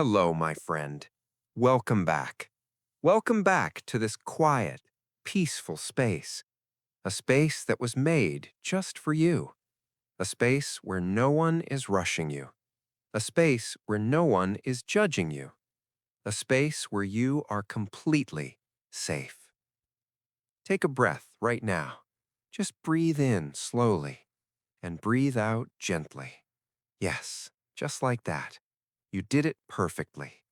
Hello, my friend. Welcome back. Welcome back to this quiet, peaceful space. A space that was made just for you. A space where no one is rushing you. A space where no one is judging you. A space where you are completely safe. Take a breath right now. Just breathe in slowly and breathe out gently. Yes, just like that. You did it perfectly.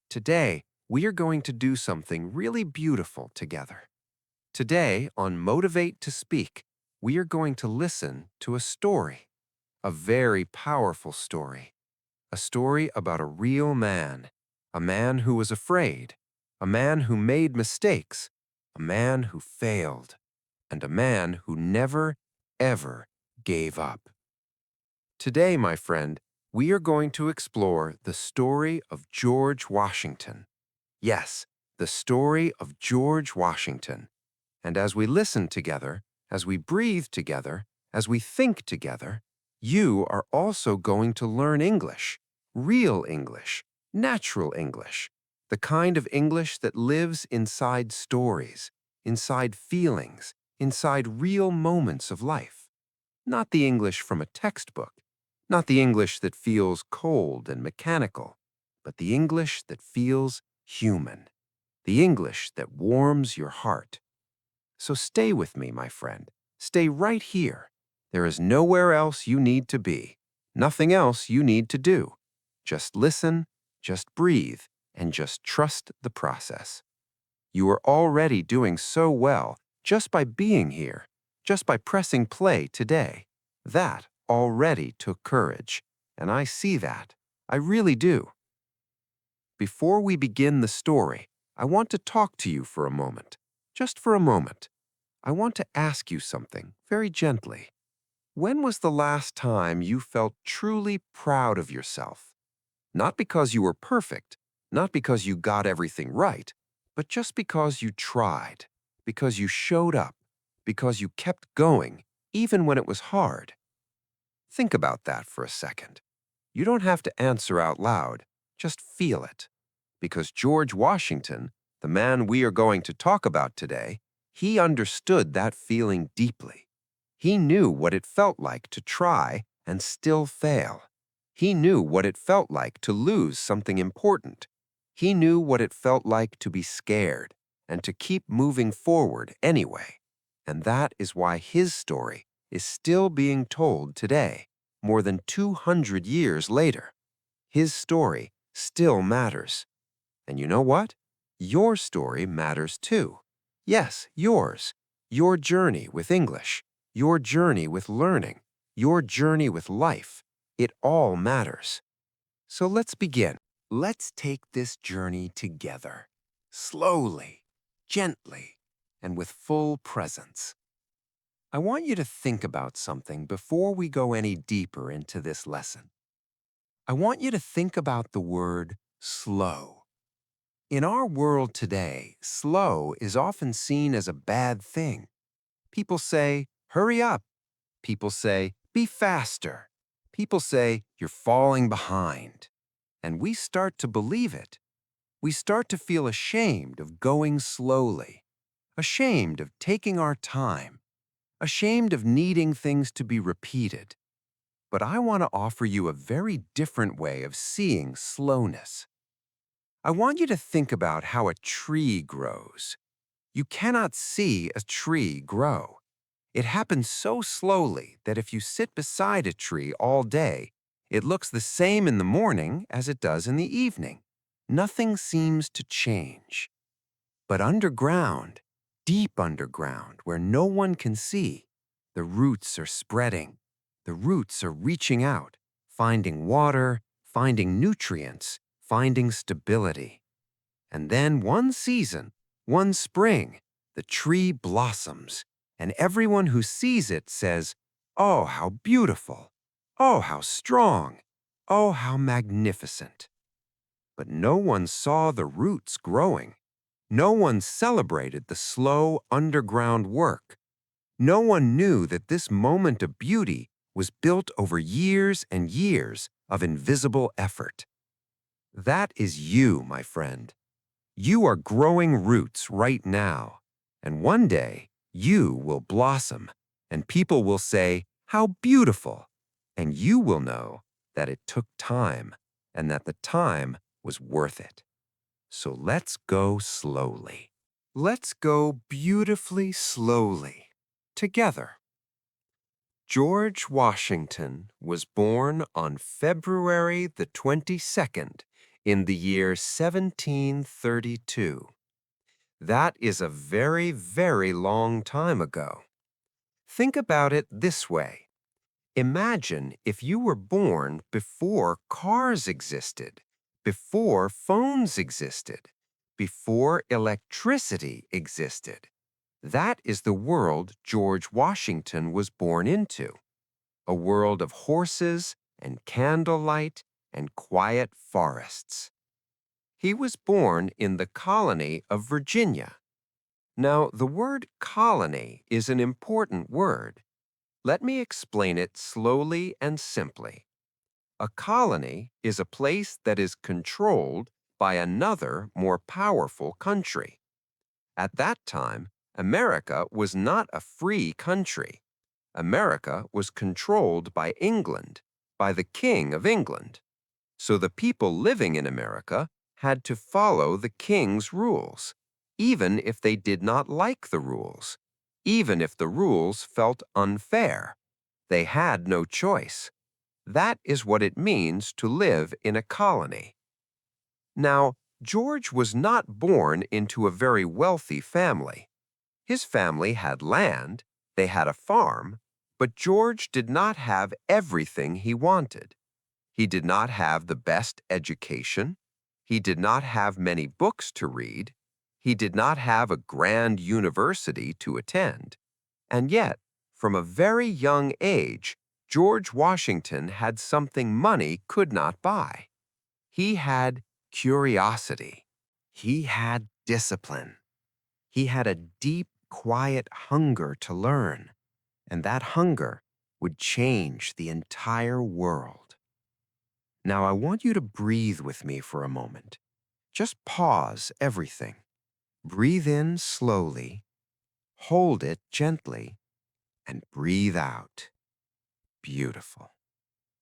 Today, we are going to do something really beautiful together. Today, on Motivate to Speak, we are going to listen to a story, a very powerful story, a story about a real man, a man who was afraid, a man who made mistakes, a man who failed, and a man who never, ever gave up. Today, my friend, we are going to explore the story of George Washington. Yes, the story of George Washington. And as we listen together, as we breathe together, as we think together, you are also going to learn English, real English, natural English, the kind of English that lives inside stories, inside feelings, inside real moments of life. Not the English from a textbook, not the English that feels cold and mechanical, but the English that feels human, the English that warms your heart. So stay with me, my friend. Stay right here. There is nowhere else you need to be, nothing else you need to do. Just listen, just breathe, and just trust the process. You are already doing so well just by being here, just by pressing play today. That already took courage, and I see that. I really do. Before we begin the story, I want to talk to you for a moment. Just for a moment. I want to ask you something very gently. When was the last time you felt truly proud of yourself? Not because you were perfect, not because you got everything right, but just because you tried, because you showed up, because you kept going, even when it was hard. Think about that for a second. You don't have to answer out loud, just feel it. Because George Washington, the man we are going to talk about today, he understood that feeling deeply. He knew what it felt like to try and still fail. He knew what it felt like to lose something important. He knew what it felt like to be scared and to keep moving forward anyway. And that is why his story is still being told today, more than 200 years later. His story still matters. And you know what? Your story matters too. Yes, yours. Your journey with English, your journey with learning, your journey with life. It all matters. So let's begin. Let's take this journey together. Slowly, gently, and with full presence. I want you to think about something before we go any deeper into this lesson. I want you to think about the word slow. In our world today, slow is often seen as a bad thing. People say, hurry up. People say, be faster. People say, you're falling behind. And we start to believe it. We start to feel ashamed of going slowly, ashamed of taking our time, ashamed of needing things to be repeated. But I want to offer you a very different way of seeing slowness. I want you to think about how a tree grows. You cannot see a tree grow. It happens so slowly that if you sit beside a tree all day, it looks the same in the morning as it does in the evening. Nothing seems to change. But underground, deep underground, where no one can see, the roots are spreading. The roots are reaching out, finding water, finding nutrients, finding stability. And then one season, one spring, the tree blossoms, and everyone who sees it says, "Oh, how beautiful! Oh, how strong! Oh, how magnificent!" But no one saw the roots growing. No one celebrated the slow underground work. No one knew that this moment of beauty was built over years and years of invisible effort. That is you, my friend. You are growing roots right now, and one day you will blossom, and people will say, "How beautiful!" And you will know that it took time and that the time was worth it. So let's go slowly. Let's go beautifully slowly, together. George Washington was born on February the 22nd in the year 1732. That is a very, very long time ago. Think about it this way. Imagine if you were born before cars existed, before phones existed, before electricity existed. That is the world George Washington was born into, a world of horses and candlelight and quiet forests. He was born in the colony of Virginia. Now, the word colony is an important word. Let me explain it slowly and simply. A colony is a place that is controlled by another, more powerful country. At that time, America was not a free country. America was controlled by England, by the King of England. So the people living in America had to follow the king's rules, even if they did not like the rules, even if the rules felt unfair. They had no choice. That is what it means to live in a colony. Now, George was not born into a very wealthy family. His family had land, they had a farm, but George did not have everything he wanted. He did not have the best education. He did not have many books to read. He did not have a grand university to attend. And yet, from a very young age, George Washington had something money could not buy. He had curiosity. He had discipline. He had a deep, quiet hunger to learn, and that hunger would change the entire world. Now, I want you to breathe with me for a moment. Just pause everything. Breathe in slowly, hold it gently, and breathe out. Beautiful.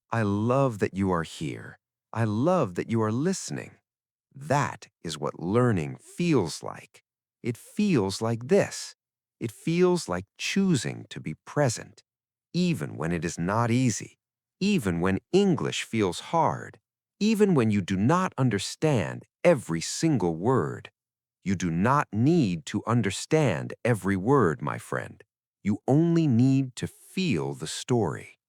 I love that you are here. I love that you are listening. That is what learning feels like. It feels like this. It feels like choosing to be present, even when it is not easy, even when English feels hard, even when you do not understand every single word. You do not need to understand every word, my friend. You only need to feel the story.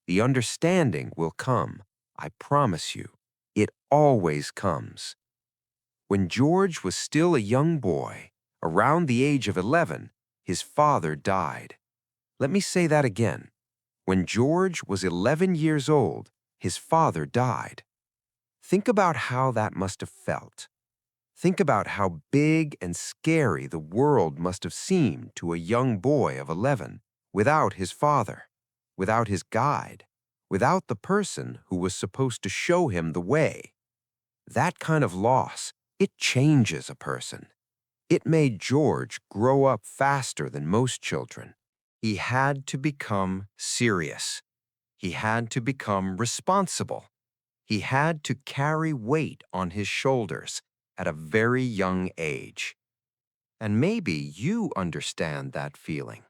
The understanding will come, I promise you. It always comes. When George was still a young boy, around the age of 11, his father died. Let me say that again. When George was 11 years old, his father died. Think about how that must have felt. Think about how big and scary the world must have seemed to a young boy of 11 without his father, without his guide, without the person who was supposed to show him the way. That kind of loss, it changes a person. It made George grow up faster than most children. He had to become serious. He had to become responsible. He had to carry weight on his shoulders at a very young age. And maybe you understand that feeling.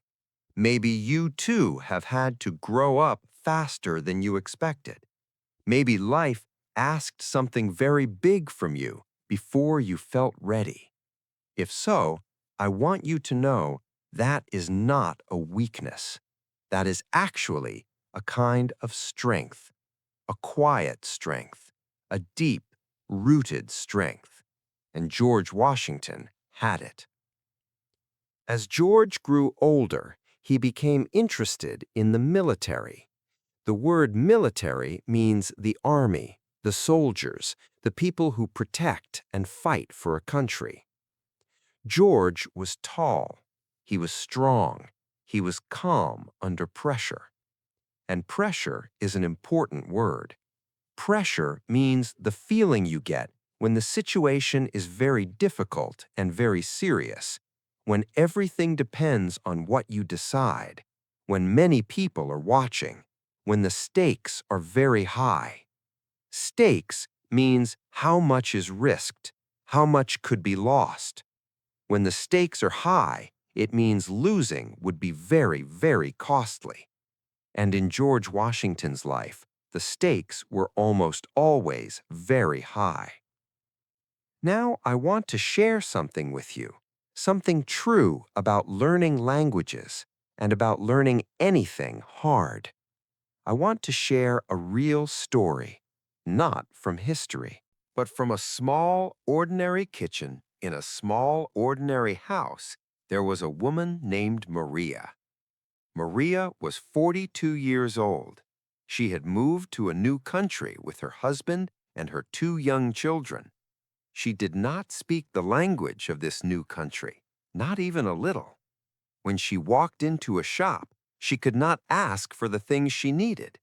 Maybe you too have had to grow up faster than you expected. Maybe life asked something very big from you before you felt ready. If so, I want you to know that is not a weakness. That is actually a kind of strength, a quiet strength, a deep, rooted strength. And George Washington had it. As George grew older, he became interested in the military. The word military means the army, the soldiers, the people who protect and fight for a country. George was tall, he was strong, he was calm under pressure. And pressure is an important word. Pressure means the feeling you get when the situation is very difficult and very serious, when everything depends on what you decide, when many people are watching, when the stakes are very high. Stakes means how much is risked, how much could be lost. When the stakes are high, it means losing would be very, very costly. And in George Washington's life, the stakes were almost always very high. Now I want to share something with you, something true about learning languages and about learning anything hard. I want to share a real story, not from history, but from a small, ordinary kitchen in a small, ordinary house. There was a woman named Maria. Maria was 42 years old. She had moved to a new country with her husband and her two young children. She did not speak the language of this new country, not even a little. When she walked into a shop, she could not ask for the things she needed.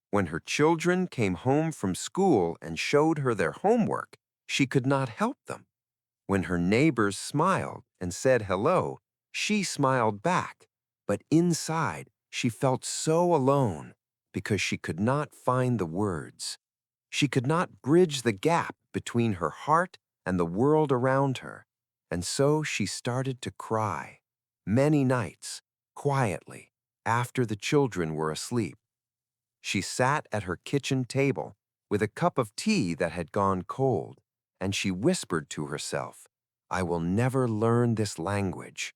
When her children came home from school and showed her their homework, she could not help them. When her neighbors smiled and said hello, she smiled back, but inside she felt so alone because she could not find the words. She could not bridge the gap between her heart and the world around her, and so she started to cry, many nights, quietly, after the children were asleep. She sat at her kitchen table with a cup of tea that had gone cold, and she whispered to herself, "I will never learn this language."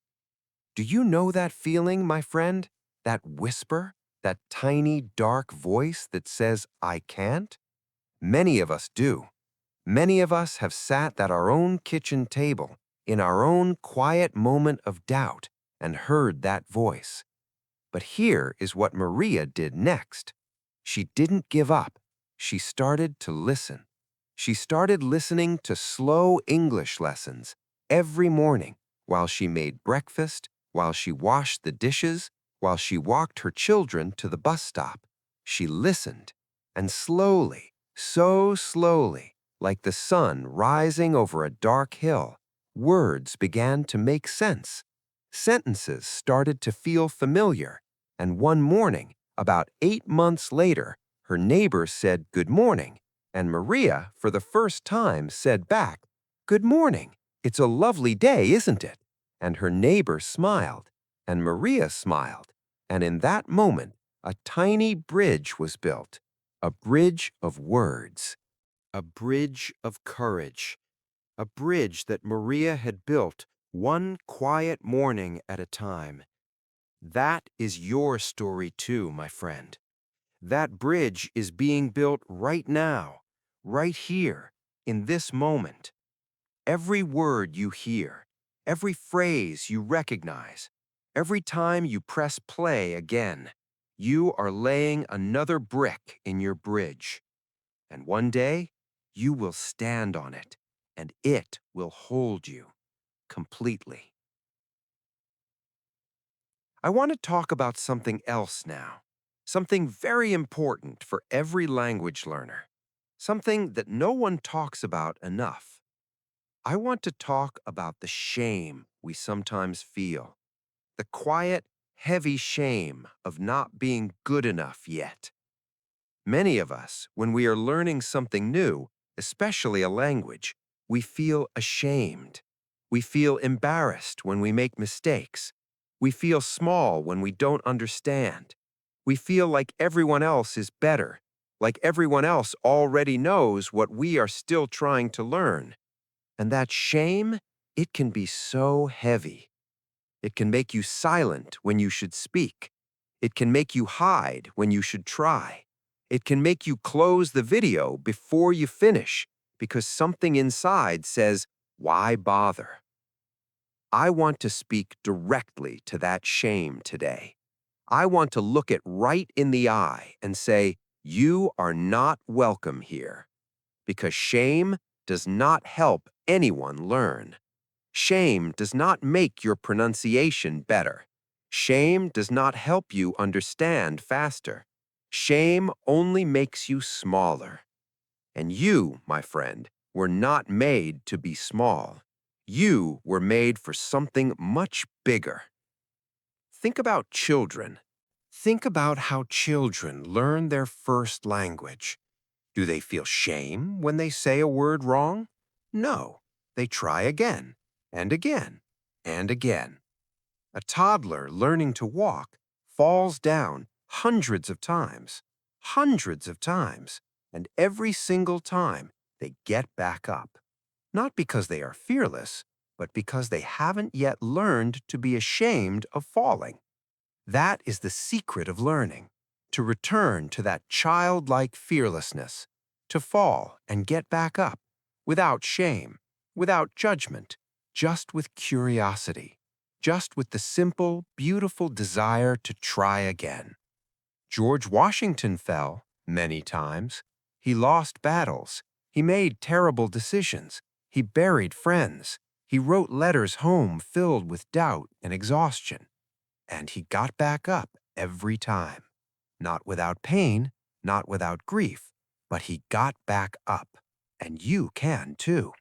Do you know that feeling, my friend? That whisper? That tiny, dark voice that says, "I can't"? Many of us do. Many of us have sat at our own kitchen table in our own quiet moment of doubt and heard that voice. But here is what Maria did next. She didn't give up. She started to listen. She started listening to slow English lessons every morning while she made breakfast, while she washed the dishes, while she walked her children to the bus stop. She listened, and slowly, so slowly, like the sun rising over a dark hill, words began to make sense. Sentences started to feel familiar, and one morning, about 8 months later, her neighbor said good morning, and Maria, for the first time, said back, "Good morning. It's a lovely day, isn't it?" And her neighbor smiled, and Maria smiled, and in that moment, a tiny bridge was built, a bridge of words, a bridge of courage, a bridge that Maria had built one quiet morning at a time. That is your story too, my friend. That bridge is being built right now, right here, in this moment. Every word you hear, every phrase you recognize, every time you press play again, you are laying another brick in your bridge. And one day, you will stand on it, and it will hold you completely. I want to talk about something else now, something very important for every language learner, something that no one talks about enough. I want to talk about the shame we sometimes feel, the quiet, heavy shame of not being good enough yet. Many of us, when we are learning something new, especially a language, we feel ashamed. We feel embarrassed when we make mistakes. We feel small when we don't understand. We feel like everyone else is better, like everyone else already knows what we are still trying to learn. And that shame, it can be so heavy. It can make you silent when you should speak. It can make you hide when you should try. It can make you close the video before you finish because something inside says, "Why bother?" I want to speak directly to that shame today. I want to look it right in the eye and say, "You are not welcome here," because shame does not help anyone learn. Shame does not make your pronunciation better. Shame does not help you understand faster. Shame only makes you smaller. And you, my friend, were not made to be small. You were made for something much bigger. Think about children. Think about how children learn their first language. Do they feel shame when they say a word wrong? No, they try again, and again, and again. A toddler learning to walk falls down hundreds of times, and every single time they get back up. Not because they are fearless, but because they haven't yet learned to be ashamed of falling. That is the secret of learning, to return to that childlike fearlessness, to fall and get back up, without shame, without judgment, just with curiosity, just with the simple, beautiful desire to try again. George Washington fell many times. He lost battles. He made terrible decisions. He buried friends. He wrote letters home filled with doubt and exhaustion. And he got back up every time. Not without pain, not without grief, but he got back up. And you can too.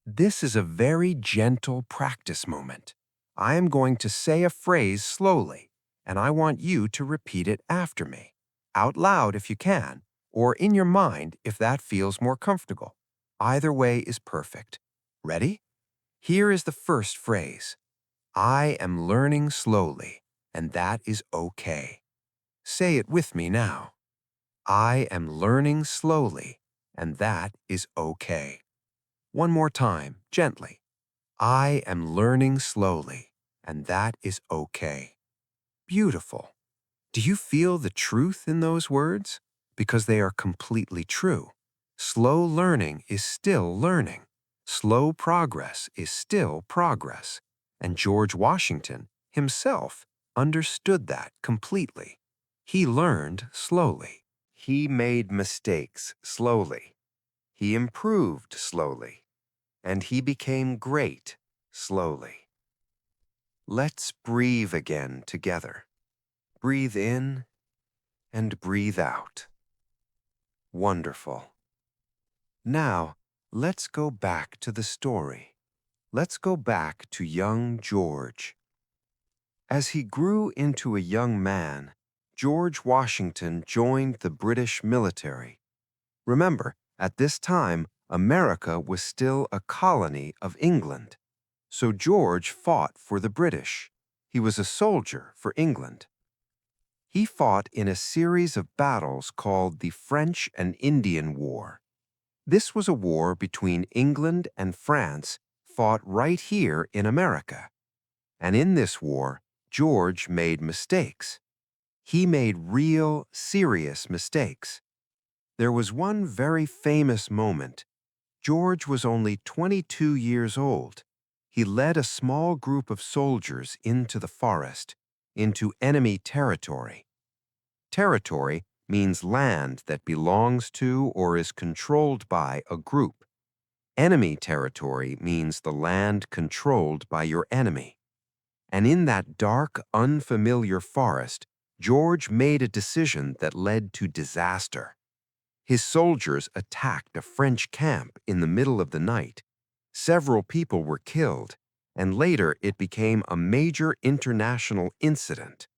This is a very gentle practice moment. I am going to say a phrase slowly, and I want you to repeat it after me, out loud if you can, or in your mind if that feels more comfortable. Either way is perfect. Ready? Here is the first phrase. I am learning slowly, and that is okay. Say it with me now. I am learning slowly, and that is okay. One more time, gently. I am learning slowly, and that is okay. Beautiful. Do you feel the truth in those words? Because they are completely true. Slow learning is still learning. Slow progress is still progress. And George Washington himself understood that completely. He learned slowly. He made mistakes slowly. He improved slowly. And he became great slowly. Let's breathe again together. Breathe in and breathe out. Wonderful. Now, let's go back to the story. Let's go back to young George. As he grew into a young man, George Washington joined the British military. Remember, at this time, America was still a colony of England. So George fought for the British. He was a soldier for England. He fought in a series of battles called the French and Indian War. This was a war between England and France fought right here in America. And in this war, George made mistakes. He made real, serious mistakes. There was one very famous moment. George was only 22 years old. He led a small group of soldiers into the forest, into enemy territory. Territory means land that belongs to or is controlled by a group. Enemy territory means the land controlled by your enemy. And in that dark, unfamiliar forest, George made a decision that led to disaster. His soldiers attacked a French camp in the middle of the night. Several people were killed, and later it became a major international incident.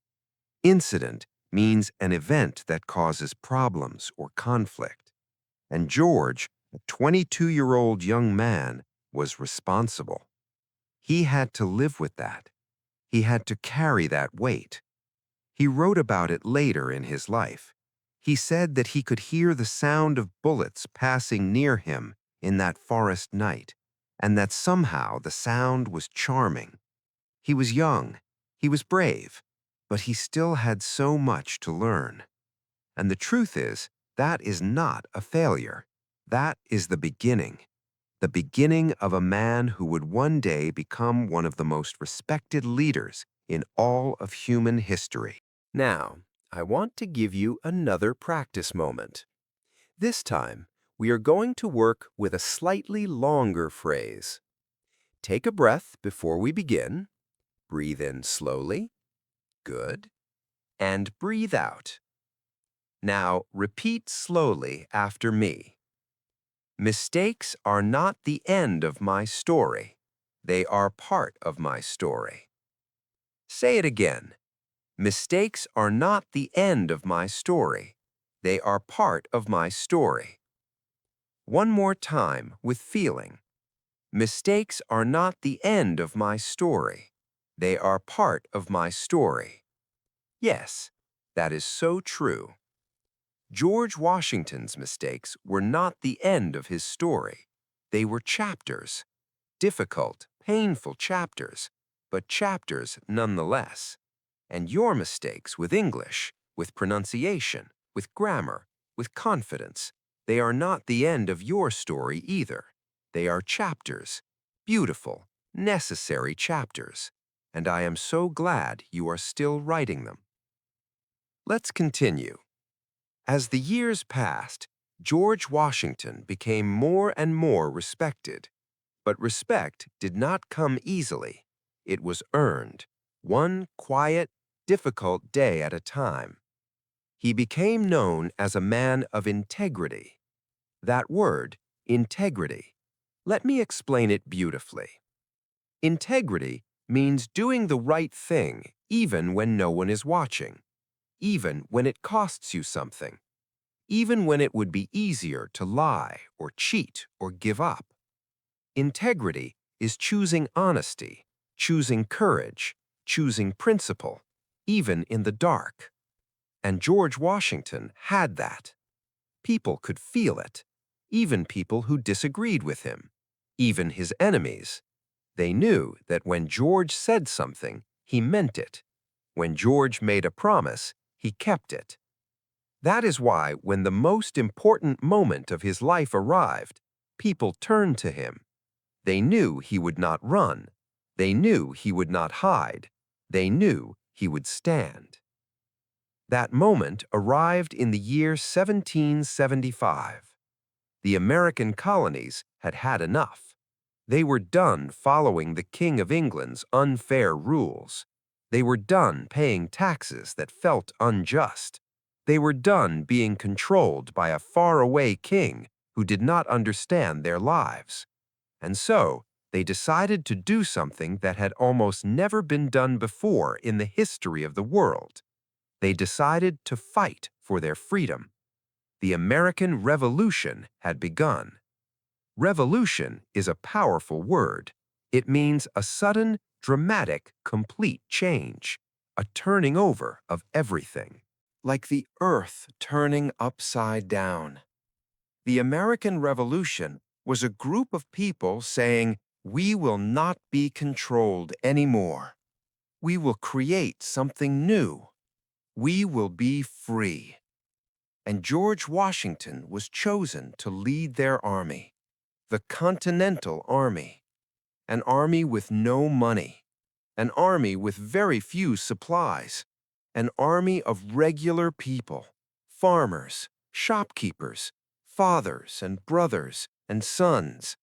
Incident means an event that causes problems or conflict. And George, a 22-year-old young man, was responsible. He had to live with that. He had to carry that weight. He wrote about it later in his life. He said that he could hear the sound of bullets passing near him in that forest night, and that somehow the sound was charming. He was young, he was brave, but he still had so much to learn. And the truth is, that is not a failure. That is the beginning of a man who would one day become one of the most respected leaders in all of human history. Now, I want to give you another practice moment. This time, we are going to work with a slightly longer phrase. Take a breath before we begin. Breathe in slowly. Good. And breathe out. Now repeat slowly after me. Mistakes are not the end of my story. They are part of my story. Say it again. Mistakes are not the end of my story. They are part of my story. One more time with feeling. Mistakes are not the end of my story. They are part of my story. Yes, that is so true. George Washington's mistakes were not the end of his story. They were chapters, difficult, painful chapters, but chapters nonetheless. And your mistakes with English, with pronunciation, with grammar, with confidence, they are not the end of your story either. They are chapters, beautiful, necessary chapters, and I am so glad you are still writing them. Let's continue. As the years passed, George Washington became more and more respected. But respect did not come easily. It was earned, one quiet, difficult day at a time. He became known as a man of integrity. That word, integrity, let me explain it beautifully. Integrity means doing the right thing even when no one is watching, even when it costs you something, even when it would be easier to lie or cheat or give up. Integrity is choosing honesty, choosing courage, choosing principle, even in the dark. And George Washington had that. People could feel it, even people who disagreed with him, even his enemies. They knew that when George said something, he meant it. When George made a promise, he kept it. That is why when the most important moment of his life arrived, people turned to him. They knew he would not run. They knew he would not hide. They knew he would stand. That moment arrived in the year 1775. The American colonies had had enough. They were done following the King of England's unfair rules. They were done paying taxes that felt unjust. They were done being controlled by a faraway king who did not understand their lives. And so, they decided to do something that had almost never been done before in the history of the world. They decided to fight for their freedom. The American Revolution had begun. Revolution is a powerful word. It means a sudden, dramatic, complete change, a turning over of everything, like the earth turning upside down. The American Revolution was a group of people saying, "We will not be controlled anymore. We will create something new. We will be free." And George Washington was chosen to lead their army, the Continental Army, an army with no money, an army with very few supplies, an army of regular people, farmers, shopkeepers, fathers and brothers and sons,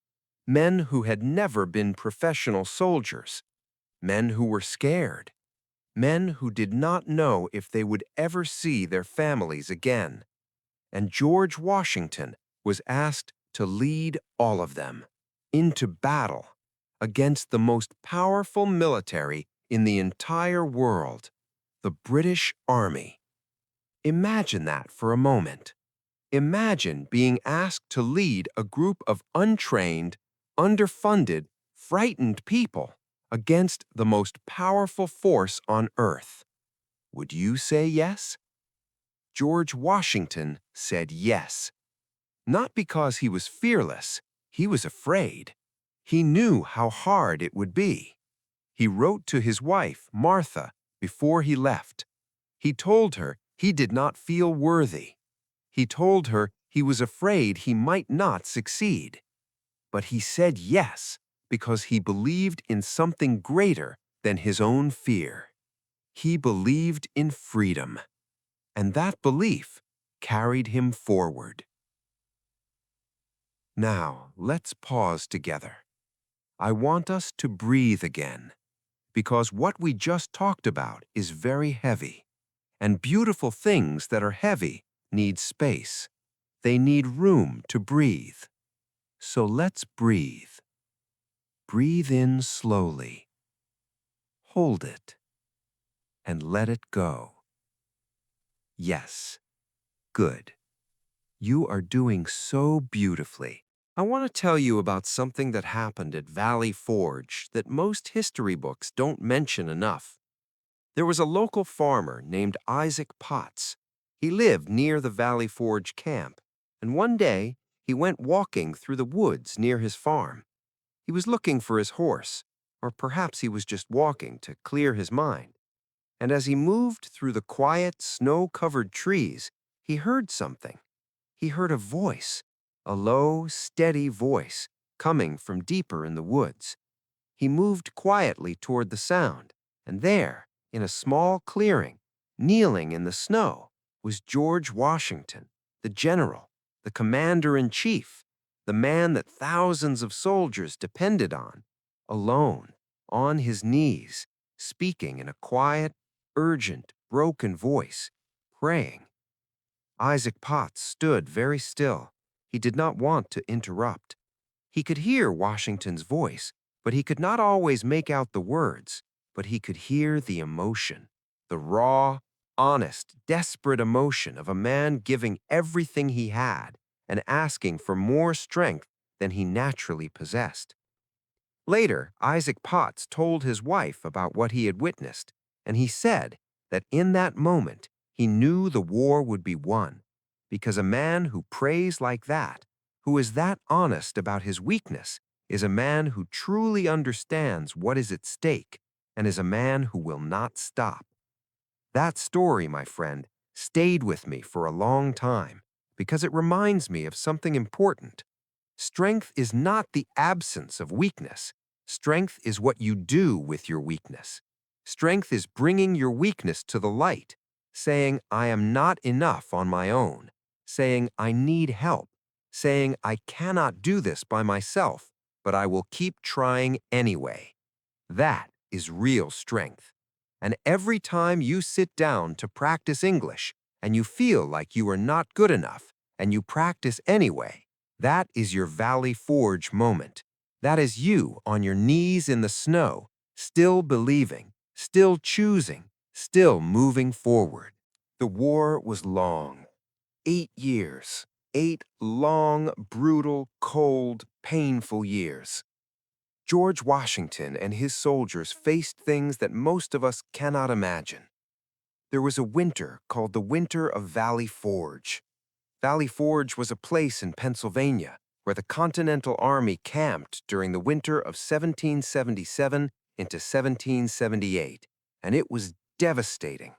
men who had never been professional soldiers, men who were scared, men who did not know if they would ever see their families again. And George Washington was asked to lead all of them into battle against the most powerful military in the entire world, the British Army. Imagine that for a moment. Imagine being asked to lead a group of untrained, underfunded, frightened people against the most powerful force on earth. Would you say yes? George Washington said yes. Not because he was fearless, he was afraid. He knew how hard it would be. He wrote to his wife, Martha, before he left. He told her he did not feel worthy. He told her he was afraid he might not succeed. But he said yes because he believed in something greater than his own fear. He believed in freedom, and that belief carried him forward. Now, let's pause together. I want us to breathe again, because what we just talked about is very heavy, and beautiful things that are heavy need space. They need room to breathe. So let's breathe. Breathe in slowly. Hold it. And let it go. Yes. Good. You are doing so beautifully. I want to tell you about something that happened at Valley Forge that most history books don't mention enough. There was a local farmer named Isaac Potts. He lived near the Valley Forge camp, and one day he went walking through the woods near his farm. He was looking for his horse, or perhaps he was just walking to clear his mind. And as he moved through the quiet, snow-covered trees, he heard something. He heard a voice, a low, steady voice, coming from deeper in the woods. He moved quietly toward the sound, and there, in a small clearing, kneeling in the snow, was George Washington, the general, the commander-in-chief, the man that thousands of soldiers depended on, alone, on his knees, speaking in a quiet, urgent, broken voice, praying. Isaac Potts stood very still. He did not want to interrupt. He could hear Washington's voice, but he could not always make out the words, but he could hear the emotion, the raw, honest, desperate emotion of a man giving everything he had and asking for more strength than he naturally possessed. Later, Isaac Potts told his wife about what he had witnessed, and he said that in that moment he knew the war would be won, because a man who prays like that, who is that honest about his weakness, is a man who truly understands what is at stake and is a man who will not stop. That story, my friend, stayed with me for a long time because it reminds me of something important. Strength is not the absence of weakness. Strength is what you do with your weakness. Strength is bringing your weakness to the light, saying, I am not enough on my own, saying, I need help, saying, I cannot do this by myself, but I will keep trying anyway. That is real strength. And every time you sit down to practice English and you feel like you are not good enough and you practice anyway, that is your Valley Forge moment. That is you on your knees in the snow, still believing, still choosing, still moving forward. The war was long. 8 years. 8 long, brutal, cold, painful years. George Washington and his soldiers faced things that most of us cannot imagine. There was a winter called the Winter of Valley Forge. Valley Forge was a place in Pennsylvania where the Continental Army camped during the winter of 1777 into 1778, and it was devastating.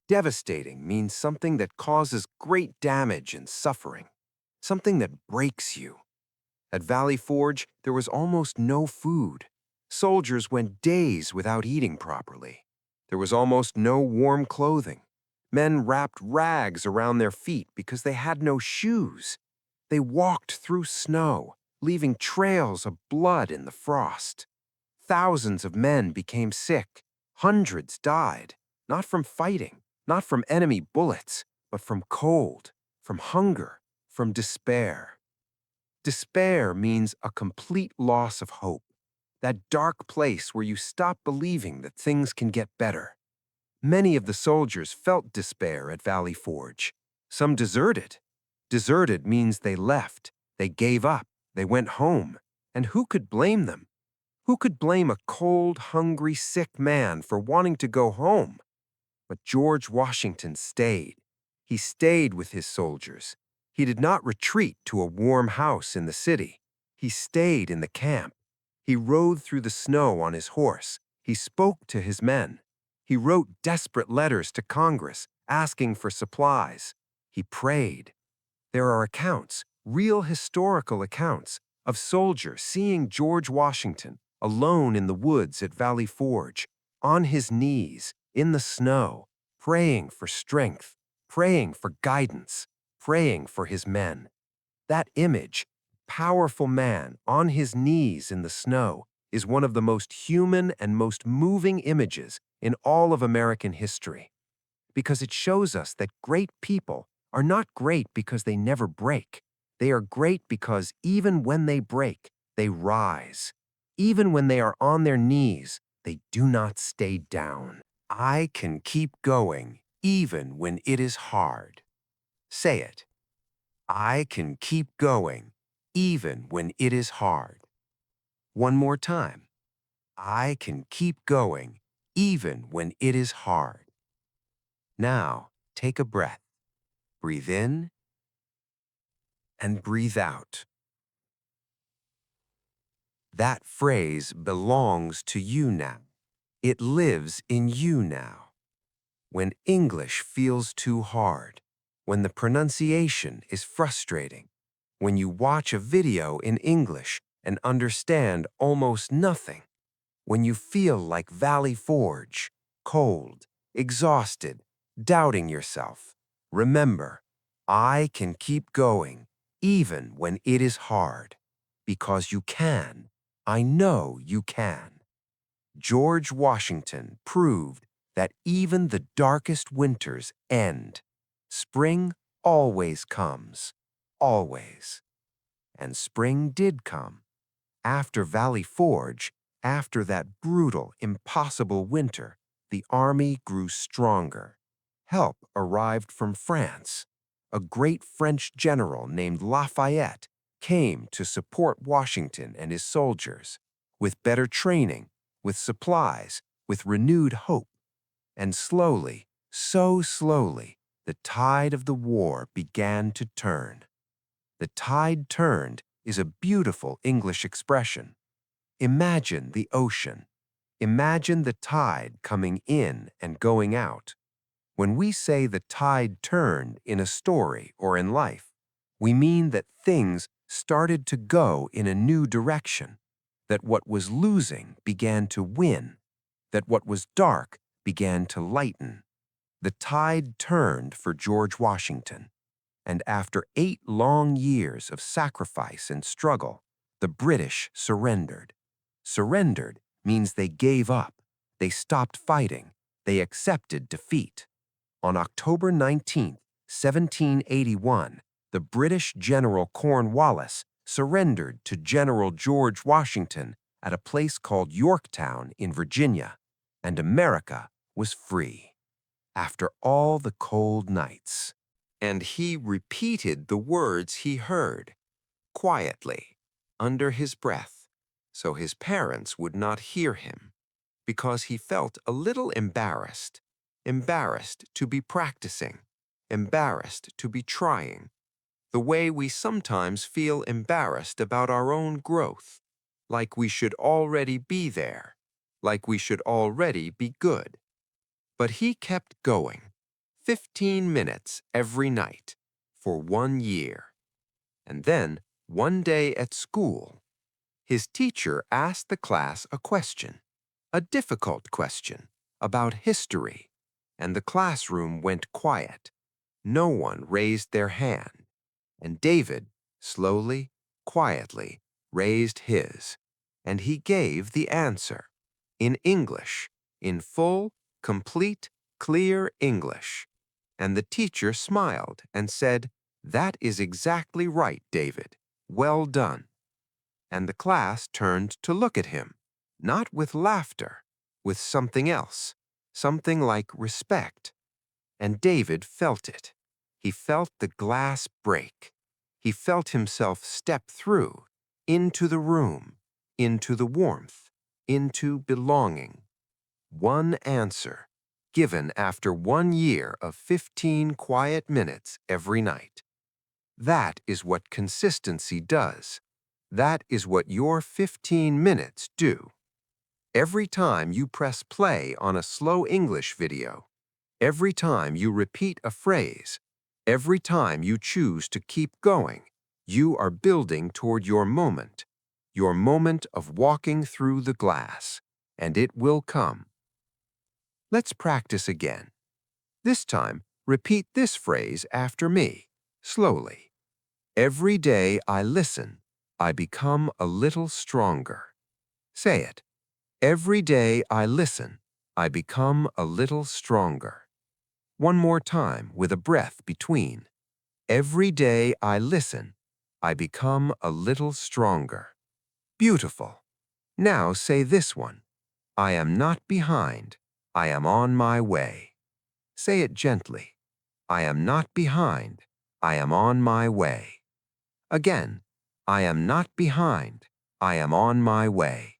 Devastating means something that causes great damage and suffering, something that breaks you. At Valley Forge, there was almost no food. Soldiers went days without eating properly. There was almost no warm clothing. Men wrapped rags around their feet because they had no shoes. They walked through snow, leaving trails of blood in the frost. Thousands of men became sick. Hundreds died, not from fighting, not from enemy bullets, but from cold, from hunger, from despair. Despair means a complete loss of hope, that dark place where you stop believing that things can get better. Many of the soldiers felt despair at Valley Forge. Some deserted. Deserted means they left, they gave up, they went home. And who could blame them? Who could blame a cold, hungry, sick man for wanting to go home? But George Washington stayed. He stayed with his soldiers. He did not retreat to a warm house in the city. He stayed in the camp. He rode through the snow on his horse. He spoke to his men. He wrote desperate letters to Congress asking for supplies. He prayed. There are accounts, real historical accounts, of soldiers seeing George Washington alone in the woods at Valley Forge, on his knees, in the snow, praying for strength, praying for guidance, praying for his men. That image, powerful man on his knees in the snow, is one of the most human and most moving images in all of American history, because it shows us that great people are not great because they never break. They are great because even when they break, they rise. Even when they are on their knees, they do not stay down. I can keep going even when it is hard. Say it. I can keep going even when it is hard. One more time. I can keep going even when it is hard. Now, take a breath. Breathe in and breathe out. That phrase belongs to you now. It lives in you now. When English feels too hard, when the pronunciation is frustrating, when you watch a video in English and understand almost nothing, when you feel like Valley Forge, cold, exhausted, doubting yourself, remember, I can keep going even when it is hard, because you can. I know you can. George Washington proved that even the darkest winters end. Spring always comes, always. And spring did come. After Valley Forge, after that brutal, impossible winter, the army grew stronger. Help arrived from France. A great French general named Lafayette came to support Washington and his soldiers with better training, with supplies, with renewed hope. And slowly, so slowly, the tide of the war began to turn. The tide turned is a beautiful English expression. Imagine the ocean. Imagine the tide coming in and going out. When we say the tide turned in a story or in life, we mean that things started to go in a new direction, that what was losing began to win, that what was dark began to lighten. The tide turned for George Washington, and after 8 long years of sacrifice and struggle, the British surrendered. Surrendered means they gave up, they stopped fighting, they accepted defeat. On October 19, 1781, the British General Cornwallis surrendered to General George Washington at a place called Yorktown in Virginia, and America was free. After all the cold nights. And he repeated the words he heard, quietly, under his breath, so his parents would not hear him, because he felt a little embarrassed, embarrassed to be practicing, embarrassed to be trying, the way we sometimes feel embarrassed about our own growth, like we should already be there, like we should already be good. But he kept going, 15 minutes every night, for 1 year. And then, one day at school, his teacher asked the class a question, a difficult question, about history, and the classroom went quiet. No one raised their hand, and David, slowly, quietly, raised his, and he gave the answer, in English, in full, complete, clear English. And the teacher smiled and said, "That is exactly right, David. Well done." And the class turned to look at him, not with laughter, with something else, something like respect. And David felt it. He felt the glass break. He felt himself step through, into the room, into the warmth, into belonging. One answer, given after 1 year of 15 quiet minutes every night. That is what consistency does. That is what your 15 minutes do. Every time you press play on a slow English video, every time you repeat a phrase, every time you choose to keep going, you are building toward your moment of walking through the glass, and it will come. Let's practice again. This time, repeat this phrase after me, slowly. Every day I listen, I become a little stronger. Say it. Every day I listen, I become a little stronger. One more time with a breath between. Every day I listen, I become a little stronger. Beautiful. Now say this one. I am not behind. I am on my way. Say it gently. I am not behind. I am on my way. Again, I am not behind. I am on my way.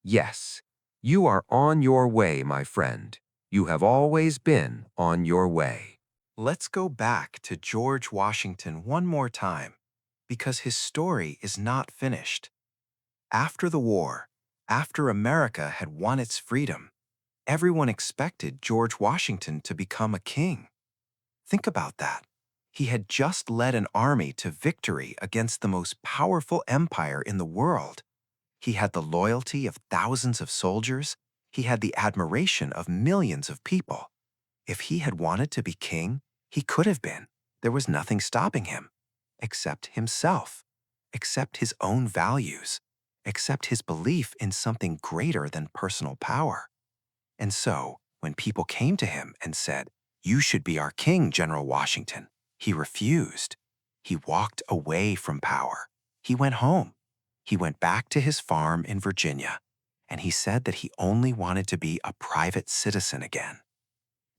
Yes, you are on your way, my friend. You have always been on your way. Let's go back to George Washington one more time, because his story is not finished. After the war, after America had won its freedom, everyone expected George Washington to become a king. Think about that. He had just led an army to victory against the most powerful empire in the world. He had the loyalty of thousands of soldiers. He had the admiration of millions of people. If he had wanted to be king, he could have been. There was nothing stopping him, except himself, except his own values, except his belief in something greater than personal power. And so, when people came to him and said, "You should be our king, General Washington," he refused. He walked away from power. He went home. He went back to his farm in Virginia, and he said that he only wanted to be a private citizen again.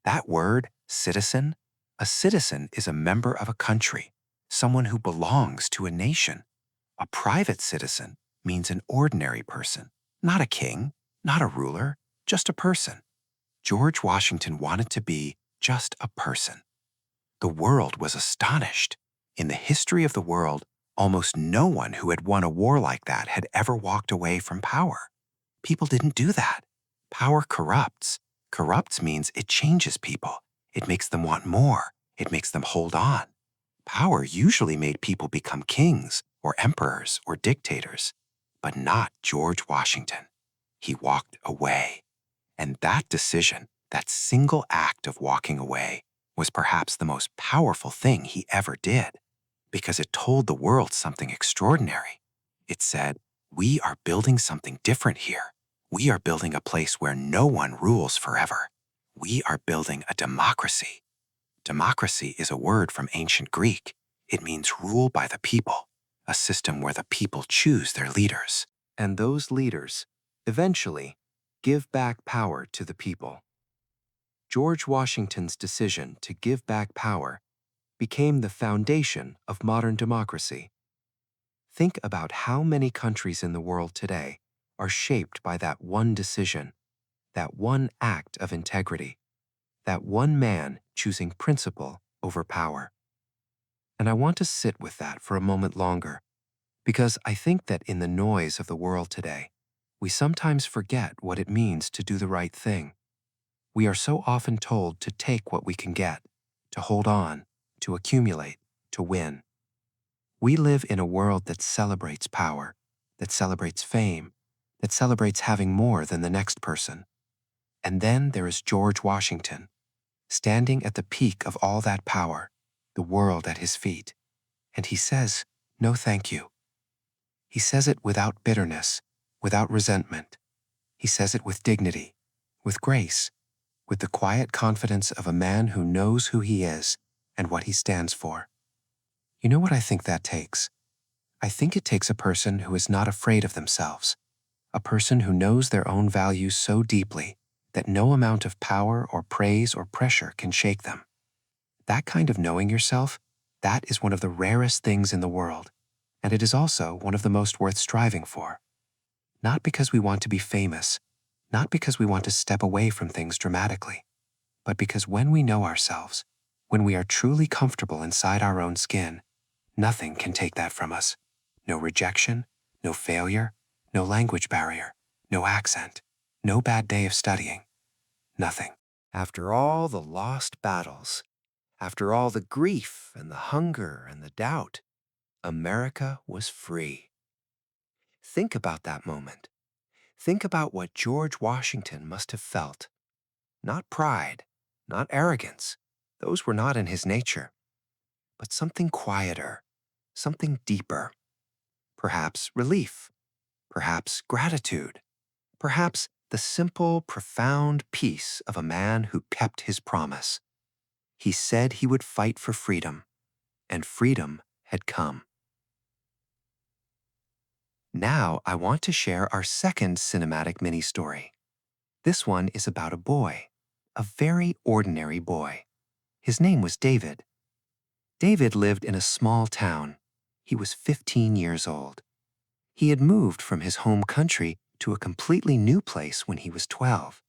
That word, citizen, a citizen is a member of a country, someone who belongs to a nation. A private citizen means an ordinary person, not a king, not a ruler, just a person. George Washington wanted to be just a person. The world was astonished. In the history of the world, almost no one who had won a war like that had ever walked away from power. People didn't do that. Power corrupts. Corrupts means it changes people. It makes them want more. It makes them hold on. Power usually made people become kings or emperors or dictators, but not George Washington. He walked away. And that decision, that single act of walking away, was perhaps the most powerful thing he ever did, because it told the world something extraordinary. It said, "We are building something different here. We are building a place where no one rules forever. We are building a democracy." Democracy is a word from ancient Greek. It means rule by the people, a system where the people choose their leaders. And those leaders, eventually, give back power to the people. George Washington's decision to give back power became the foundation of modern democracy. Think about how many countries in the world today are shaped by that one decision, that one act of integrity, that one man choosing principle over power. And I want to sit with that for a moment longer, because I think that in the noise of the world today, we sometimes forget what it means to do the right thing. We are so often told to take what we can get, to hold on, to accumulate, to win. We live in a world that celebrates power, that celebrates fame, that celebrates having more than the next person. And then there is George Washington, standing at the peak of all that power, the world at his feet. And he says, "No, thank you." He says it without bitterness, without resentment. He says it with dignity, with grace, with the quiet confidence of a man who knows who he is and what he stands for. You know what I think that takes? I think it takes a person who is not afraid of themselves, a person who knows their own values so deeply that no amount of power or praise or pressure can shake them. That kind of knowing yourself, that is one of the rarest things in the world, and it is also one of the most worth striving for. Not because we want to be famous, not because we want to step away from things dramatically, but because when we know ourselves, when we are truly comfortable inside our own skin, nothing can take that from us. No rejection, no failure, no language barrier, no accent, no bad day of studying. Nothing. After all the lost battles, after all the grief and the hunger and the doubt, America was free. Think about that moment. Think about what George Washington must have felt. Not pride, not arrogance. Those were not in his nature. But something quieter, something deeper. Perhaps relief, perhaps gratitude, perhaps the simple, profound peace of a man who kept his promise. He said he would fight for freedom, and freedom had come. Now I want to share our second cinematic mini-story. This one is about a boy, a very ordinary boy. His name was David. David lived in a small town. He was 15 years old. He had moved from his home country to a completely new place when he was 12.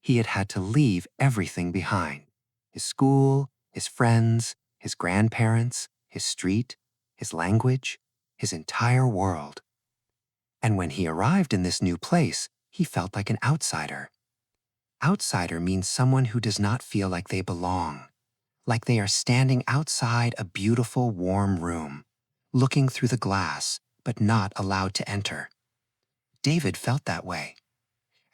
He had had to leave everything behind: his school, his friends, his grandparents, his street, his language, his entire world. And when he arrived in this new place, he felt like an outsider. Outsider means someone who does not feel like they belong, like they are standing outside a beautiful, warm room, looking through the glass, but not allowed to enter. David felt that way.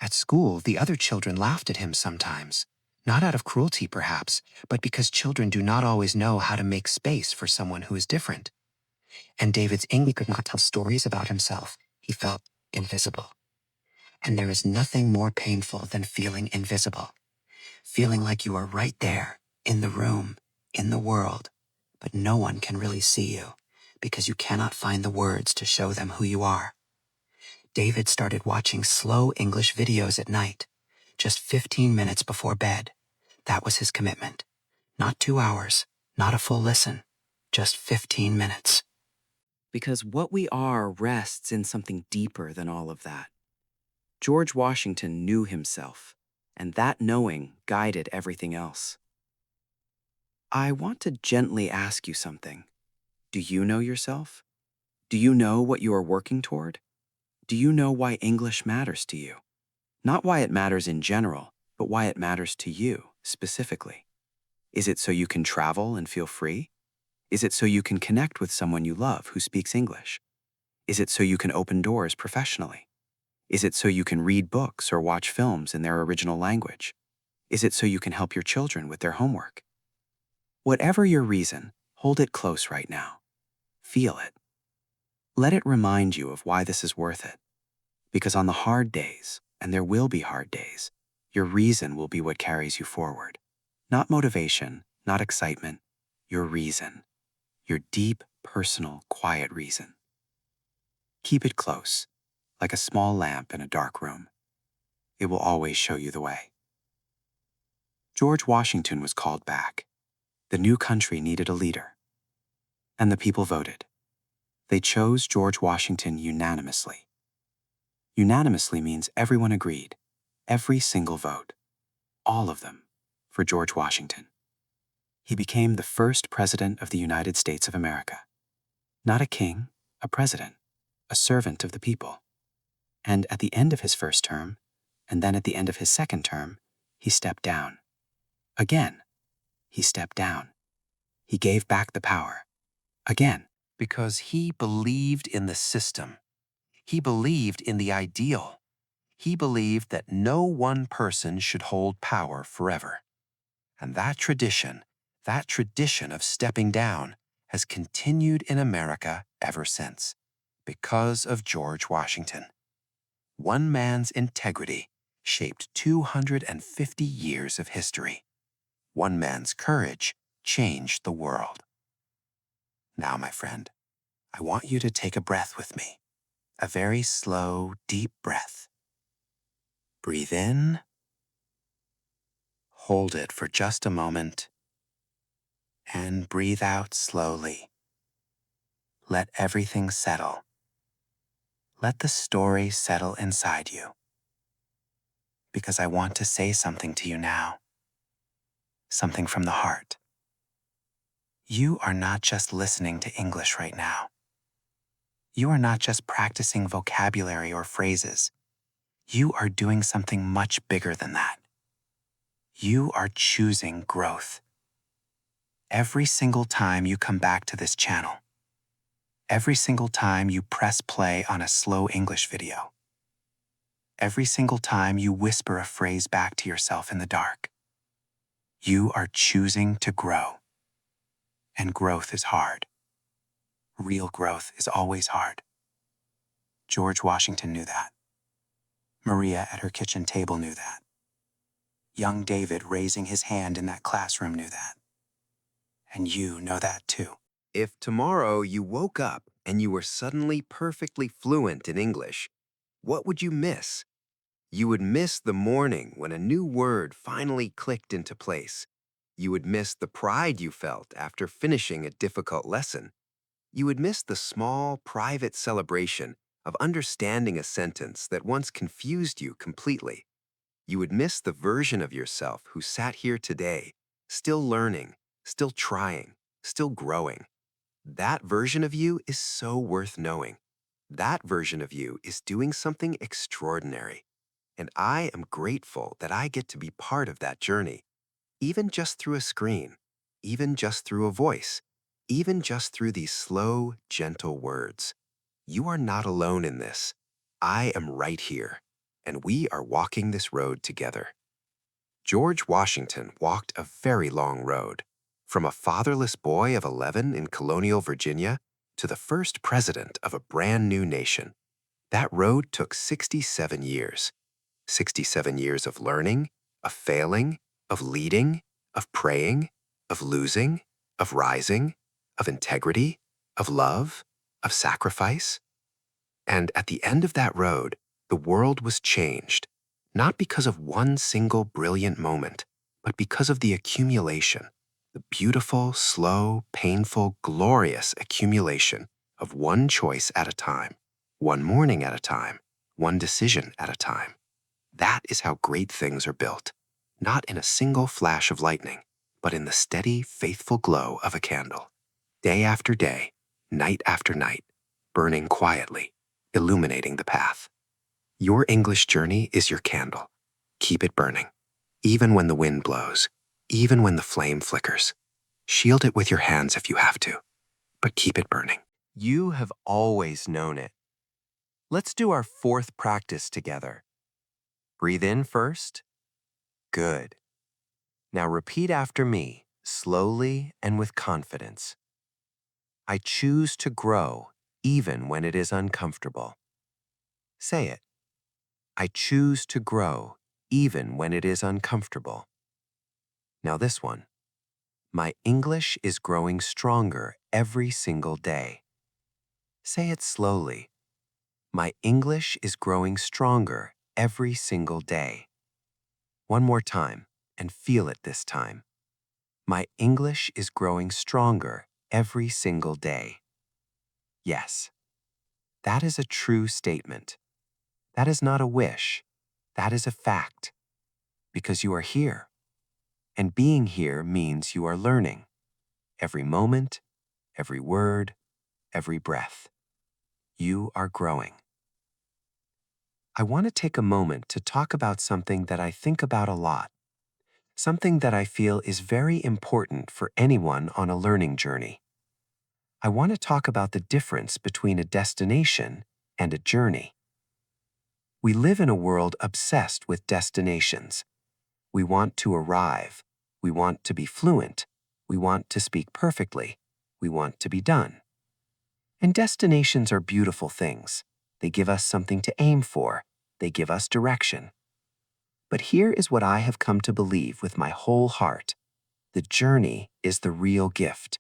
At school, the other children laughed at him sometimes, not out of cruelty perhaps, but because children do not always know how to make space for someone who is different. And David's English could not tell stories about himself. He felt invisible. And there is nothing more painful than feeling invisible. Feeling like you are right there, in the room, in the world, but no one can really see you because you cannot find the words to show them who you are. David started watching slow English videos at night, just 15 minutes before bed. That was his commitment. Not 2 hours, not a full listen, just 15 minutes. Because what we are rests in something deeper than all of that. George Washington knew himself, and that knowing guided everything else. I want to gently ask you something. Do you know yourself? Do you know what you are working toward? Do you know why English matters to you? Not why it matters in general, but why it matters to you specifically. Is it so you can travel and feel free? Is it so you can connect with someone you love who speaks English? Is it so you can open doors professionally? Is it so you can read books or watch films in their original language? Is it so you can help your children with their homework? Whatever your reason, hold it close right now. Feel it. Let it remind you of why this is worth it. Because on the hard days, and there will be hard days, your reason will be what carries you forward. Not motivation, not excitement, your reason. Your deep, personal, quiet reason. Keep it close, like a small lamp in a dark room. It will always show you the way. George Washington was called back. The new country needed a leader. And the people voted. They chose George Washington unanimously. Unanimously means everyone agreed. Every single vote. All of them, for George Washington. He became the first president of the United States of America. Not a king, a president, a servant of the people. And at the end of his first term, and then at the end of his second term, he stepped down. Again, he stepped down. He gave back the power. Again. Because he believed in the system. He believed in the ideal. He believed that no one person should hold power forever. And that tradition of stepping down, has continued in America ever since, because of George Washington. One man's integrity shaped 250 years of history. One man's courage changed the world. Now, my friend, I want you to take a breath with me. A very slow, deep breath. Breathe in. Hold it for just a moment. And breathe out slowly. Let everything settle. Let the story settle inside you. Because I want to say something to you now. Something from the heart. You are not just listening to English right now. You are not just practicing vocabulary or phrases. You are doing something much bigger than that. You are choosing growth. Every single time you come back to this channel, every single time you press play on a slow English video, every single time you whisper a phrase back to yourself in the dark, you are choosing to grow. And growth is hard. Real growth is always hard. George Washington knew that. Maria at her kitchen table knew that. Young David raising his hand in that classroom knew that. And you know that too. If tomorrow you woke up and you were suddenly perfectly fluent in English, what would you miss? You would miss the morning when a new word finally clicked into place. You would miss the pride you felt after finishing a difficult lesson. You would miss the small, private celebration of understanding a sentence that once confused you completely. You would miss the version of yourself who sat here today, still learning, still trying, still growing. That version of you is so worth knowing. That version of you is doing something extraordinary. And I am grateful that I get to be part of that journey, even just through a screen, even just through a voice, even just through these slow, gentle words. You are not alone in this. I am right here, and we are walking this road together. George Washington walked a very long road, from a fatherless boy of 11 in colonial Virginia to the first president of a brand new nation. That road took 67 years. 67 years of learning, of failing, of leading, of praying, of losing, of rising, of integrity, of love, of sacrifice. And at the end of that road, the world was changed, not because of one single brilliant moment, but because of the accumulation, the beautiful, slow, painful, glorious accumulation of one choice at a time, one morning at a time, one decision at a time. That is how great things are built, not in a single flash of lightning, but in the steady, faithful glow of a candle, day after day, night after night, burning quietly, illuminating the path. Your English journey is your candle. Keep it burning, even when the wind blows, even when the flame flickers. Shield it with your hands if you have to, but keep it burning. You have always known it. Let's do our fourth practice together. Breathe in first. Good. Now repeat after me, slowly and with confidence. I choose to grow even when it is uncomfortable. Say it. I choose to grow even when it is uncomfortable. Now this one. My English is growing stronger every single day. Say it slowly. My English is growing stronger every single day. One more time, and feel it this time. My English is growing stronger every single day. Yes, that is a true statement. That is not a wish. That is a fact. Because you are here. And being here means you are learning. Every moment, every word, every breath. You are growing. I want to take a moment to talk about something that I think about a lot. Something that I feel is very important for anyone on a learning journey. I want to talk about the difference between a destination and a journey. We live in a world obsessed with destinations. We want to arrive. We want to be fluent. We want to speak perfectly. We want to be done. And destinations are beautiful things. They give us something to aim for. They give us direction. But here is what I have come to believe with my whole heart. The journey is the real gift.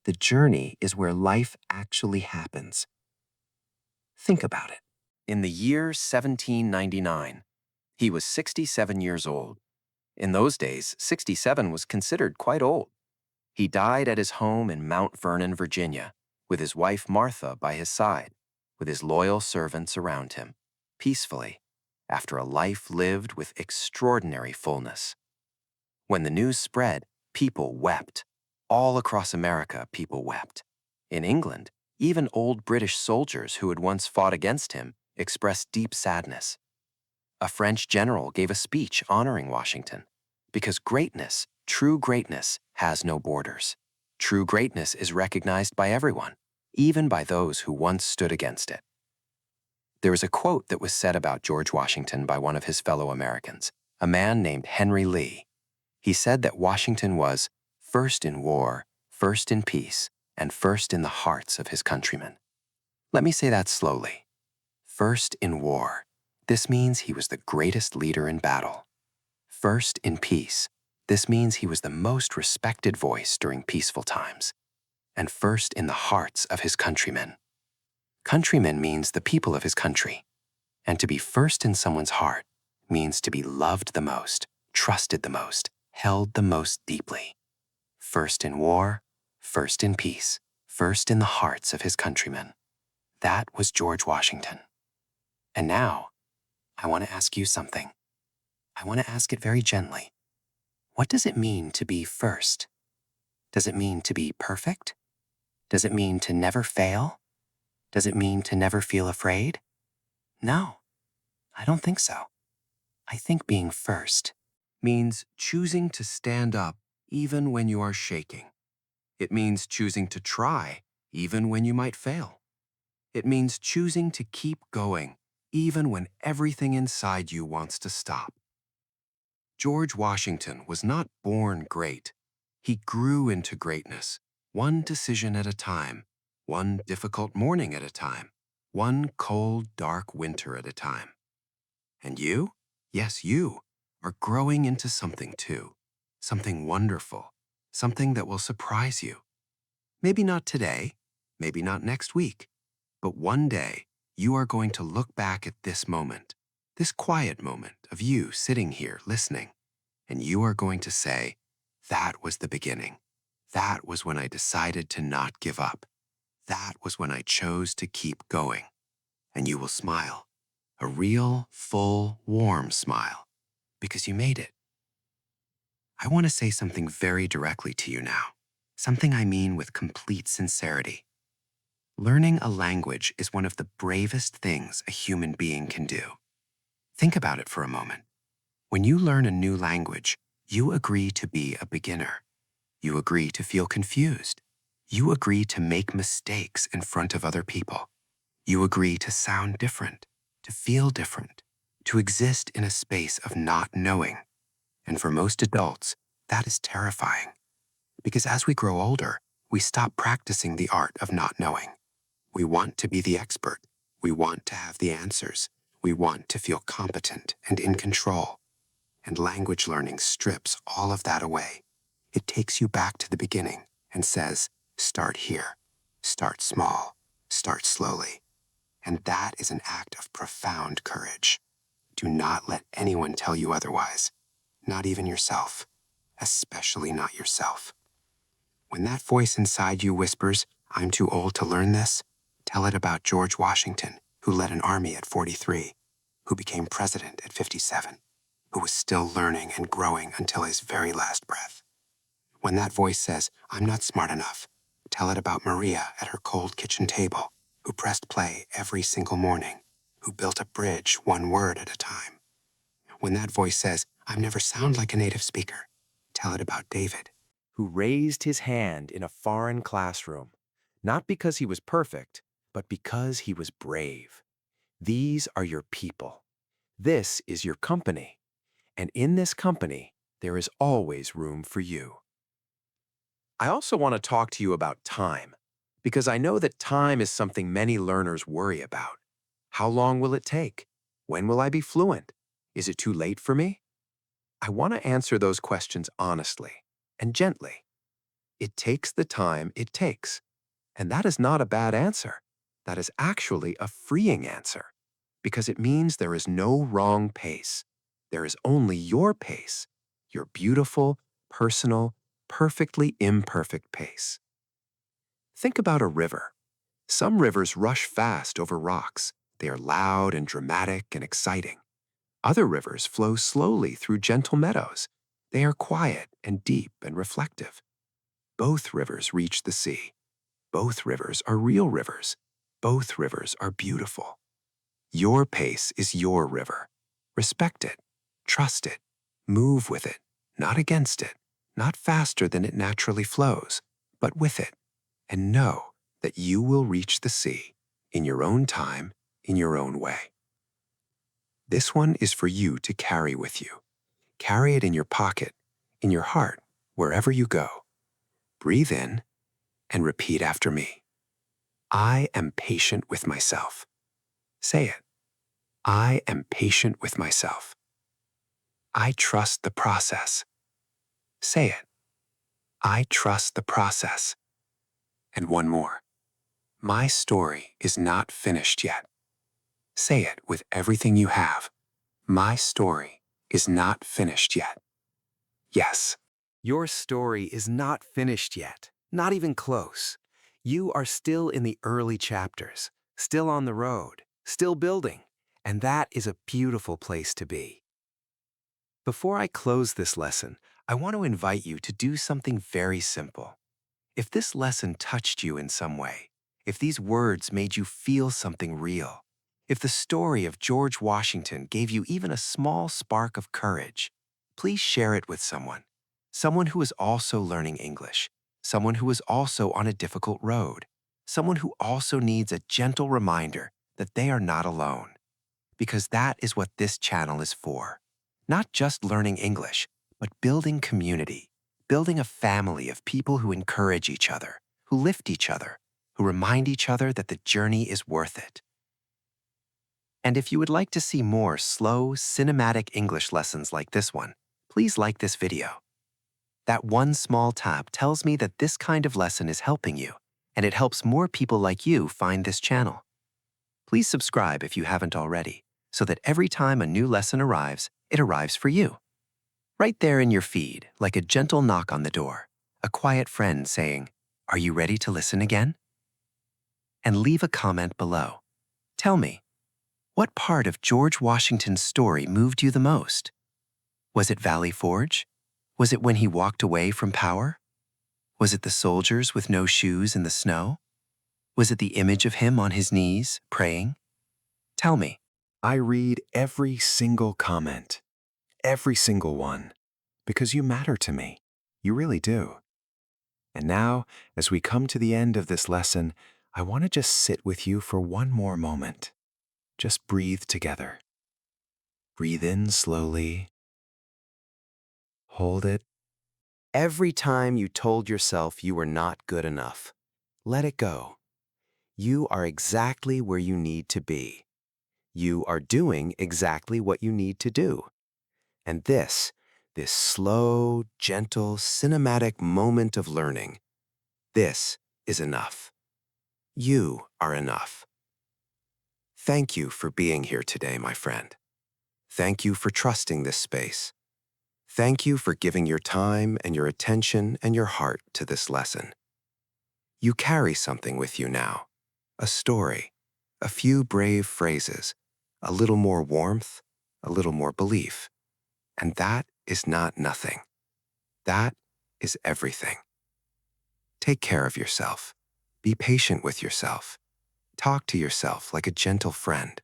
The journey is where life actually happens. Think about it. In the year 1799, he was 67 years old. In those days, 67 was considered quite old. He died at his home in Mount Vernon, Virginia, with his wife Martha by his side, with his loyal servants around him, peacefully, after a life lived with extraordinary fullness. When the news spread, people wept. All across America, people wept. In England, even old British soldiers who had once fought against him expressed deep sadness. A French general gave a speech honoring Washington, because greatness, true greatness, has no borders. True greatness is recognized by everyone, even by those who once stood against it. There is a quote that was said about George Washington by one of his fellow Americans, a man named Henry Lee. He said that Washington was first in war, first in peace, and first in the hearts of his countrymen. Let me say that slowly. First in war. This means he was the greatest leader in battle. First in peace. This means he was the most respected voice during peaceful times. and first in the hearts of his countrymen. Countrymen means the people of his country, and to be first in someone's heart means to be loved the most, trusted the most, held the most deeply. First in war, first in peace, first in the hearts of his countrymen. That was George Washington. And now, I want to ask you something. I want to ask it very gently. What does it mean to be first? Does it mean to be perfect? Does it mean to never fail? Does it mean to never feel afraid? No, I don't think so. I think being first Means choosing to stand up even when you are shaking. It means choosing to try even when you might fail. It means choosing to keep going even when everything inside you wants to stop. George Washington was not born great. He grew into greatness, one decision at a time, one difficult morning at a time, one cold, dark winter at a time. And you, yes, you, are growing into something too, something wonderful, something that will surprise you. Maybe not today, maybe not next week, but one day you are going to look back at this moment, this quiet moment of you sitting here listening, and you are going to say, that was the beginning. That was when I decided to not give up. That was when I chose to keep going. And you will smile, a real, full, warm smile, because you made it. I want to say something very directly to you now, something I mean with complete sincerity. Learning a language is one of the bravest things a human being can do. Think about it for a moment. When you learn a new language, you agree to be a beginner. You agree to feel confused. You agree to make mistakes in front of other people. You agree to sound different, to feel different, to exist in a space of not knowing. And for most adults, that is terrifying. Because as we grow older, we stop practicing the art of not knowing. We want to be the expert. We want to have the answers. We want to feel competent and in control. And language learning strips all of that away. It takes you back to the beginning and says, start here, start small, start slowly. And that is an act of profound courage. Do not let anyone tell you otherwise, not even yourself, especially not yourself. When that voice inside you whispers, I'm too old to learn this, tell it about George Washington, who led an army at 43, who became president at 57, who was still learning and growing until his very last breath. When that voice says, I'm not smart enough, tell it about Maria at her cold kitchen table, who pressed play every single morning, who built a bridge one word at a time. When that voice says, I never sound like a native speaker, tell it about David, who raised his hand in a foreign classroom, not because he was perfect, but because he was brave. These are your people. This is your company. And in this company, there is always room for you. I also want to talk to you about time, because I know that time is something many learners worry about. How long will it take? When will I be fluent? Is it too late for me? I want to answer those questions honestly and gently. It takes the time it takes. And that is not a bad answer. That is actually a freeing answer, because it means there is no wrong pace. There is only your pace, your beautiful, personal, perfectly imperfect pace. Think about a river. Some rivers rush fast over rocks. They are loud and dramatic and exciting. Other rivers flow slowly through gentle meadows. They are quiet and deep and reflective. Both rivers reach the sea. Both rivers are real rivers. Both rivers are beautiful. Your pace is your river. Respect it. Trust it. Move with it, not against it, not faster than it naturally flows, but with it. And know that you will reach the sea in your own time, in your own way. This one is for you to carry with you. Carry it in your pocket, in your heart, wherever you go. Breathe in and repeat after me. I am patient with myself. Say it. I am patient with myself. I trust the process. Say it. I trust the process. And one more. My story is not finished yet. Say it with everything you have. My story is not finished yet. Yes. Your story is not finished yet, not even close. You are still in the early chapters, still on the road, still building, and that is a beautiful place to be. Before I close this lesson, I want to invite you to do something very simple. If this lesson touched you in some way, if these words made you feel something real, if the story of George Washington gave you even a small spark of courage, please share it with someone who is also learning English, someone who is also on a difficult road, someone who also needs a gentle reminder that they are not alone. Because that is what this channel is for. Not just learning English, but building community, building a family of people who encourage each other, who lift each other, who remind each other that the journey is worth it. And if you would like to see more slow, cinematic English lessons like this one, please like this video. That one small tap tells me that this kind of lesson is helping you, and it helps more people like you find this channel. Please subscribe if you haven't already, so that every time a new lesson arrives, it arrives for you. Right there in your feed, like a gentle knock on the door, a quiet friend saying, "Are you ready to listen again?" And leave a comment below. Tell me, what part of George Washington's story moved you the most? Was it Valley Forge? Was it when he walked away from power? Was it the soldiers with no shoes in the snow? Was it the image of him on his knees, praying? Tell me. I read every single comment, every single one, because you matter to me. You really do. And now, as we come to the end of this lesson, I want to just sit with you for one more moment. Just breathe together. Breathe in slowly. Hold it. Every time you told yourself you were not good enough, let it go. You are exactly where you need to be. You are doing exactly what you need to do. And this slow, gentle, cinematic moment of learning, this is enough. You are enough. Thank you for being here today, my friend. Thank you for trusting this space. Thank you for giving your time and your attention and your heart to this lesson. You carry something with you now, a story, a few brave phrases, a little more warmth, a little more belief. And that is not nothing. That is everything. Take care of yourself. Be patient with yourself. Talk to yourself like a gentle friend,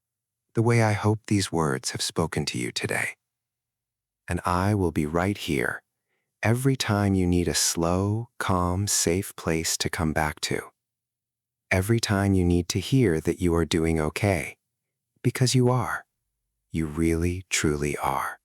the way I hope these words have spoken to you today. And I will be right here every time you need a slow, calm, safe place to come back to. Every time you need to hear that you are doing okay, because you are. You really, truly are.